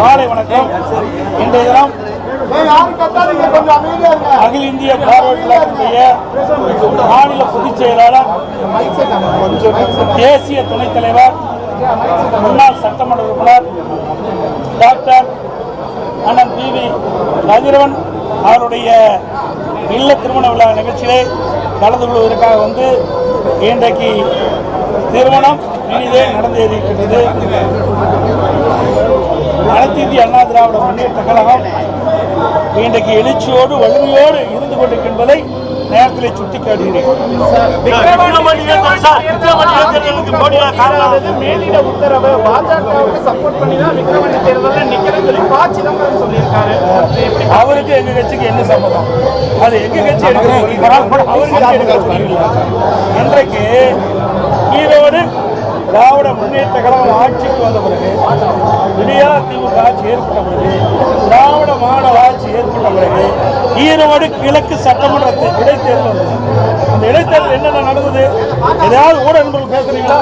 காலை வணக்கம். இன்றைய தினம் அகில இந்திய பார்வர்ட் கழகத்தினுடைய மாநில பொதுச் செயலாளர், தேசிய துணைத் தலைவர், முன்னாள் சட்டமன்ற உறுப்பினர் டாக்டர் அண்ணன் பி.வி. கதிரவன் அவருடைய இல்ல திருமண விழா நிகழ்ச்சியிலே கலந்து கொள்வதற்காக வந்து இன்றைக்கு திருமணம் இனிதே நடந்தேறியிருக்கின்றது. அனைத்து இந்திய அண்ணா திராவிட முன்னேற்ற கழகம் இன்றைக்கு எழுச்சியோடு வலிமையோடு இருந்து கொண்டிருக்கின்றதை நேரத்தில் சுட்டிக்காட்டுகிறேன். மேலிட உத்தரவு பாஜகவுக்கு சப்போர்ட் பண்ணி தான் விக்கிரவாண்டி தேர்தலில் நிக்கிறேன்னு சொல்லி ப. சிதம்பரம் சொல்லியிருக்காரு. அவருக்கு எங்க கட்சிக்கு என்ன சம்பந்தம்? அது எங்க கட்சி அவருக்கு இன்றைக்கு ஈரோடு திராவிட முன்னேற்ற கழகம் ஆட்சிக்கு வந்த பிறகு, விடியா திமுக ஆட்சி ஏற்பட்ட பிறகு, திராவிட மாடல் ஆட்சி ஏற்பட்ட பிறகு ஈரோடு கிழக்கு சட்டமன்ற இடைத்தேர்தல் வந்தது. அந்த இடைத்தேர்தல் என்னென்ன நடந்தது? ஏதாவது ஊடக நண்பர்கள் பேசுறீங்களா,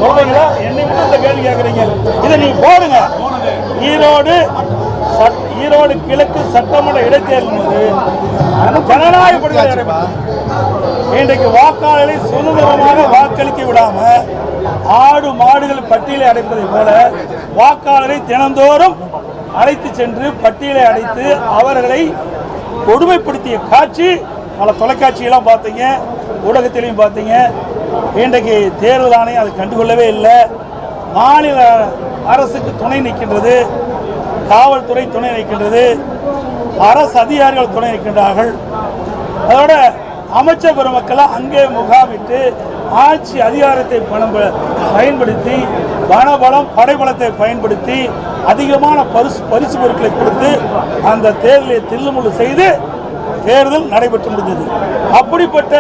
சொல்றீங்களா? என்னை மட்டும் இந்த கேள்வி கேட்குறீங்க. இதை நீங்க போடுங்க. ஈரோடு கிழக்கு சட்டமன்ற இடைத்தேர்தல் போது ஜனநாயக படுகொலை நடைபெற்றது. இன்றைக்கு வாக்காளர்களை சுதந்திரமாக வாக்களிக்க விடாம ஆடு மாடுகள் பட்டியலை அடைப்பதை போல வாக்காளரை தினந்தோறும் அழைத்து சென்று பட்டியலை அடைத்து அவர்களை கொடுமைப்படுத்திய காட்சி பல தொலைக்காட்சியெல்லாம் பார்த்தீங்க, ஊடகத்திலையும் பார்த்தீங்க. இன்றைக்கு தேர்தல் ஆணையம் அதை கண்டுகொள்ளவே இல்லை. மாநில அரசுக்கு துணை நிற்கின்றது, காவல்துறை துணை நிற்கின்றது, அரசு அதிகாரிகள் துணை நிற்கின்றார்கள். அதோட அமைச்சர் பெருமக்கள் அங்கே முகாமிட்டு ஆட்சி அதிகாரத்தை பயன்படுத்தி வனபலம் படைபலத்தை பயன்படுத்தி அதிகமான பரிசு பொருட்களை கொடுத்து அந்த தேர்தலை தில்லுமுள்ளு செய்து தேர்தல் நடைபெற்று முடிந்தது. அப்படிப்பட்ட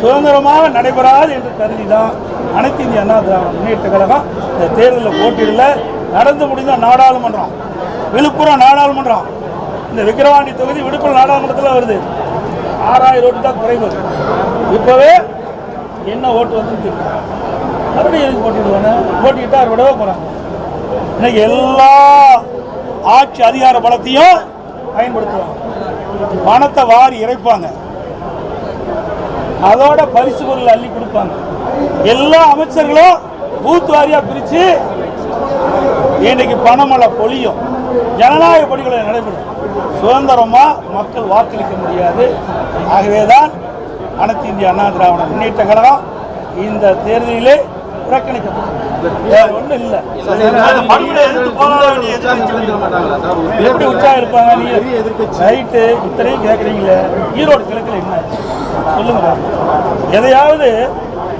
சுதந்திரமாக நடைபெறாது என்று கருதிதான் அனைத்து இந்திய அண்ணா திராவிட முன்னேற்ற கழகம் இந்த தேர்தலில் போட்டியிடல. நடந்து முடிந்த நாடாளுமன்றம், விழுப்புரம் நாடாளுமன்றம், இந்த விக்கிரவாண்டி தொகுதி விழுப்புரம் நாடாளுமன்றத்தில் வருது. 6000 ஓட்டு தான் குறைவு. இப்பவே என்ன ஓட்டு வந்து மறுபடியும் எதுக்கு போட்டிடுவாங்க? போட்டிக்கிட்டா விடவே போறாங்க. இன்னைக்கு எல்லா ஆட்சி அதிகார பலத்தையும் பயன்படுத்துவாங்க, பணத்தை வாரி இறைப்பாங்க, அதோட பரிசு பொருள் அள்ளி கொடுப்பாங்க. எல்லா அமைச்சர்களும் பூத் வாரியா பிரிச்சு இன்னைக்கு பணமழை பொழியும். ஜனநாயக படுகொலை நடைபெறும். சுதந்திரமா மக்கள் வாக்களிக்க முடியாது. ஆகவேதான் அனைத்து இந்திய அண்ணா திராவிட முன்னேற்ற கழகம் இந்த தேர்தலிலே புறக்கணிக்கப்பட்டது. ஒன்றும் இல்லை. எப்படி உற்சாகம் இருப்பாங்க? நீ ரைட்டு இத்தனையும் கேட்குறீங்களே, ஈரோடு கிழக்கில் என்ன சொல்லுங்க. எதையாவது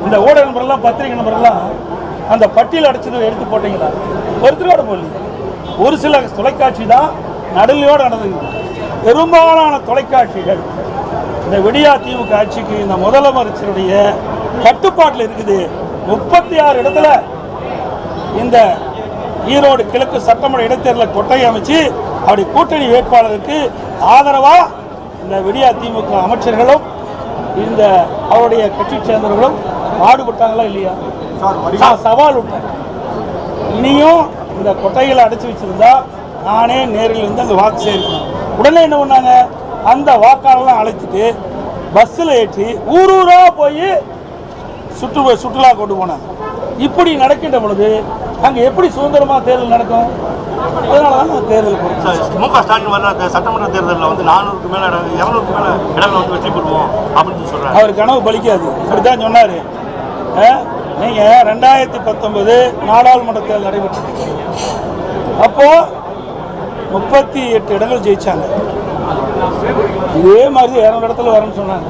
இந்த ஊடக நண்பர்கள்லாம் பத்திரிகை நண்பர்கள்லாம் அந்த பட்டியல் அடைச்சதை எடுத்து போட்டீங்களா? ஒருத்தரோட போடல. ஒரு சில தொலைக்காட்சி தான் நடுநிலையோடு நடந்தது. பெரும்பாலான தொலைக்காட்சிகள் இந்த விடியா திமுக ஆட்சிக்கு இந்த முதலமைச்சருடைய கட்டுப்பாட்டில் இருக்குது. 36 இடத்துல இந்த ஈரோடு கிழக்கு சட்டமன்ற இடைத்தேர்தலில் கொட்டகை அமைச்சு அப்படி கூட்டணி வேட்பாளருக்கு ஆதரவா இந்த விடியா திமுக அமைச்சர்களும் இந்த அவருடைய கட்சி சேர்ந்தவர்களும் பாடுபட்டாங்களா இல்லையா? நான் சவால் விட்டேன். இனியும் இந்த கொட்டைகளை அடைச்சி வச்சிருந்தா நானே நேரில் இருந்து அங்கே வாக்கு சேர்க்கணும். உடனே என்ன பண்ணாங்க? அந்த வாக்காளர்லாம் அழைச்சிட்டு பஸ்ஸில் ஏற்றி ஊரூரா போய் சுற்றுலா கொண்டு போனாங்க. இப்படி நடக்கின்ற பொழுது அங்கே எப்படி சுதந்திரமாக தேர்தல் நடக்கும்? அதனால தான் நான் தேர்தல் மு.க. ஸ்டாலின் வர சட்டமன்ற தேர்தலில் வந்து 400க்கு மேலே 200க்கு மேலே இடங்களை வந்து வெற்றி பெறுவோம் அப்படின்னு சொல்கிறாங்க. அவர் கனவு பலிக்காது. இப்படி தான் சொன்னார். நீங்கள் 2019 நாடாளுமன்ற தேர்தல் நடைபெற்றது. அப்போது 38 இடங்கள் ஜெயிச்சாங்க. இதே மாதிரி 200 இடத்துல வரணும்னு சொன்னாங்க.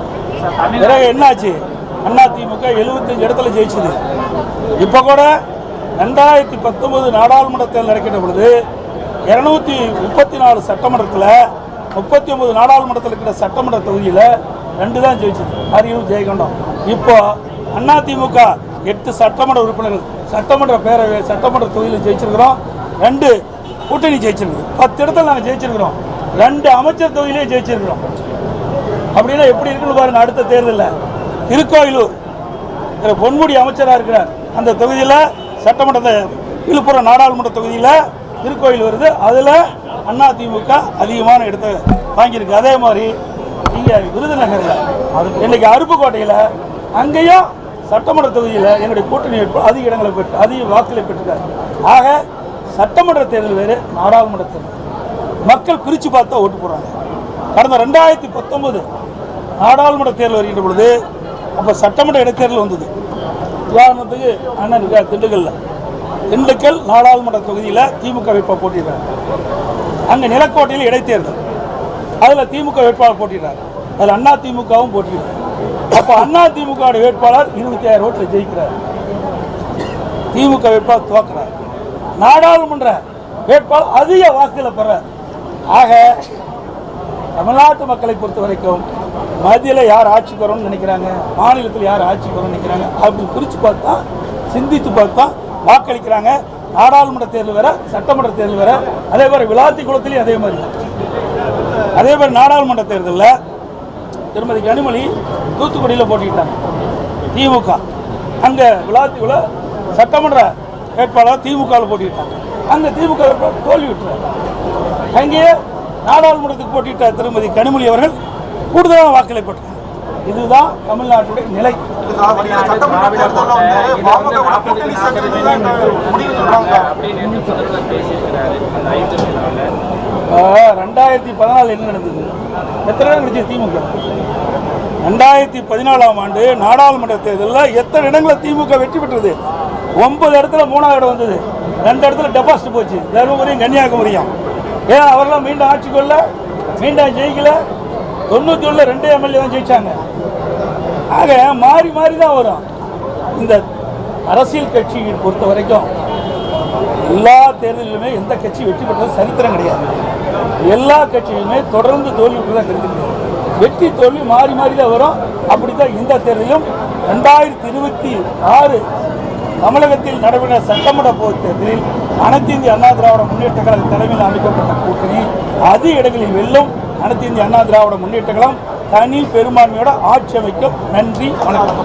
பிறகு என்னாச்சு? அதிமுக 75 இடத்துல ஜெயிச்சது. இப்போ கூட 2019 நாடாளுமன்ற தேர்தல் நடக்கின்ற பொழுது 234 சட்டமன்றத்தில் 39 நாடாளுமன்றத்தில் இருக்கிற சட்டமன்ற தொகுதியில் 2 தான் ஜெயிச்சது, அரியலூர் ஜெயகொண்டம். இப்போ அதிமுக 8 சட்டமன்ற உறுப்பினர்கள் சட்டமன்ற தொகுதியில் ஜெயிச்சிருக்கிறோம். 2 கூட்டணி ஜெயிச்சிருக்கு. 10 இடத்துல நாங்கள் ஜெயிச்சிருக்கிறோம். 2 அமைச்சர் தொகுதியிலே ஜெயிச்சிருக்கிறோம். அப்படின்னா எப்படி இருக்குன்னு பாருங்க. அடுத்த தேர்தலில் திருக்கோயிலூர் பொன்முடி அமைச்சராக இருக்கிறார். அந்த தொகுதியில் சட்டமன்ற விழுப்புரம் நாடாளுமன்ற தொகுதியில் திருக்கோயில் வருது. அதில் அதிமுக அதிகமான இடத்தை வாங்கியிருக்கு. அதே மாதிரி இங்கே விருதுநகரில் இன்னைக்கு அருப்புக்கோட்டையில் அங்கேயும் சட்டமன்ற தொகுதியில் என்னுடைய கூட்டணி அதிக இடங்களை பெற்று அதிக வாக்குகளை பெற்றிருக்காரு. ஆக சட்டமன்ற தேர்தல் வேறு, நாடாளுமன்ற தேர்தல் மக்கள் பிரித்து பார்த்தா ஓட்டு போடுறாங்க. கடந்த 2019 நாடாளுமன்ற தேர்தல் வருகின்ற பொழுது அப்போ சட்டமன்ற இடைத்தேர்தல் வந்தது. உதாரணத்துக்கு அண்ணன் இருக்கா திண்டுக்கல் நாடாளுமன்ற தொகுதியில் திமுக வேட்பாளர் போட்டிடுறாங்க. அங்கே நிலக்கோட்டையில் இடைத்தேர்தல், அதில் திமுக வேட்பாளர் போட்டிடுறாங்க. அதில் அதிமுகவும் போட்டிடுறாங்க. அப்போ அதிமுக வேட்பாளர் 26 ஓட்டில் ஜெயிக்கிறார், திமுக வேட்பாளர் துவக்கிறார். நாடாளுமன்ற வேட்பாளர் அதிக வாக்குகளை பெறார். ஆக தமிழ்நாட்டு மக்களை பொறுத்த வரைக்கும் மத்தியில் யார் ஆட்சிக்கு வரும்னு நினைக்கிறாங்க, மாநிலத்தில் யார் ஆட்சிக்கு வரும்னு நினைக்கிறாங்க அப்படின்னு பிரித்து பார்த்தா, சிந்தித்து பார்த்தா வாக்களிக்கிறாங்க. நாடாளுமன்ற தேர்தல் வேற, சட்டமன்ற தேர்தல் வேற. அதே மாதிரி விளாத்திக்குளத்திலையும் அதே மாதிரி. அதே மாதிரி நாடாளுமன்ற தேர்தலில் திருமதி கனிமொழி தூத்துக்குடியில் போட்டிக்கிட்டாங்க திமுக. அங்கே விளாத்திக்குள்ள சட்டமன்ற வேட்பாளர் திமுகவில் போட்டிக்கிட்டாங்க. அங்கே திமுக வேட்பாளர் தோல்வி விட்டுறாரு. அங்கேயே நாடாளுமன்றத்துக்கு போட்டியிட்ட திருமதி கனிமொழி அவர்கள் கூடுதலான வாக்களை பெற்றார். இதுதான் தமிழ்நாட்டுடைய நிலை. 2014 என்ன நடந்தது? எத்தனை இடம் கிடைச்சது திமுக? 2014ஆம் ஆண்டு நாடாளுமன்ற தேர்தலில் எத்தனை இடங்களை திமுக வெற்றி பெற்றது? 9 இடத்துல 3ஆவது இடம் வந்தது. 2 இடத்துல டெபாசிட் போச்சு, தருமபுரியும் கன்னியாகுமரியும். ஏன் அவரெல்லாம் மீண்டும் ஆட்சிக்கு வரல, மீண்டும் ஜெயிக்கல. 91 2 எம்எல்ஏ தான் ஜெயிச்சாங்க. ஆக மாறி மாறி தான் வரும். இந்த அரசியல் கட்சியை பொறுத்த வரைக்கும் எல்லா தேர்தலிலுமே எந்த கட்சி வெற்றி பெற்றது சரித்திரம் கிடையாது. எல்லா கட்சியுமே தொடர்ந்து தோல்வி தான் கிடைக்கிறது. வெற்றி தோல்வி மாறி மாறி தான் வரும். அப்படித்தான் இந்த தேர்தலிலும் 2026 தமிழகத்தில் நடைபெற்ற சட்டமன்ற பொதுத் தேர்தலில் அனைத்து இந்திய அண்ணா திராவிட முன்னேற்ற கழக தலைமையில் அமைக்கப்பட்ட கூட்டணி அதிக இடங்களில் வெல்லும். அனைத்து இந்திய அண்ணா திராவிட முன்னேற்ற கழகம் தனி பெரும்பான்மையோட ஆட்சி அமைக்கும். நன்றி, வணக்கம்.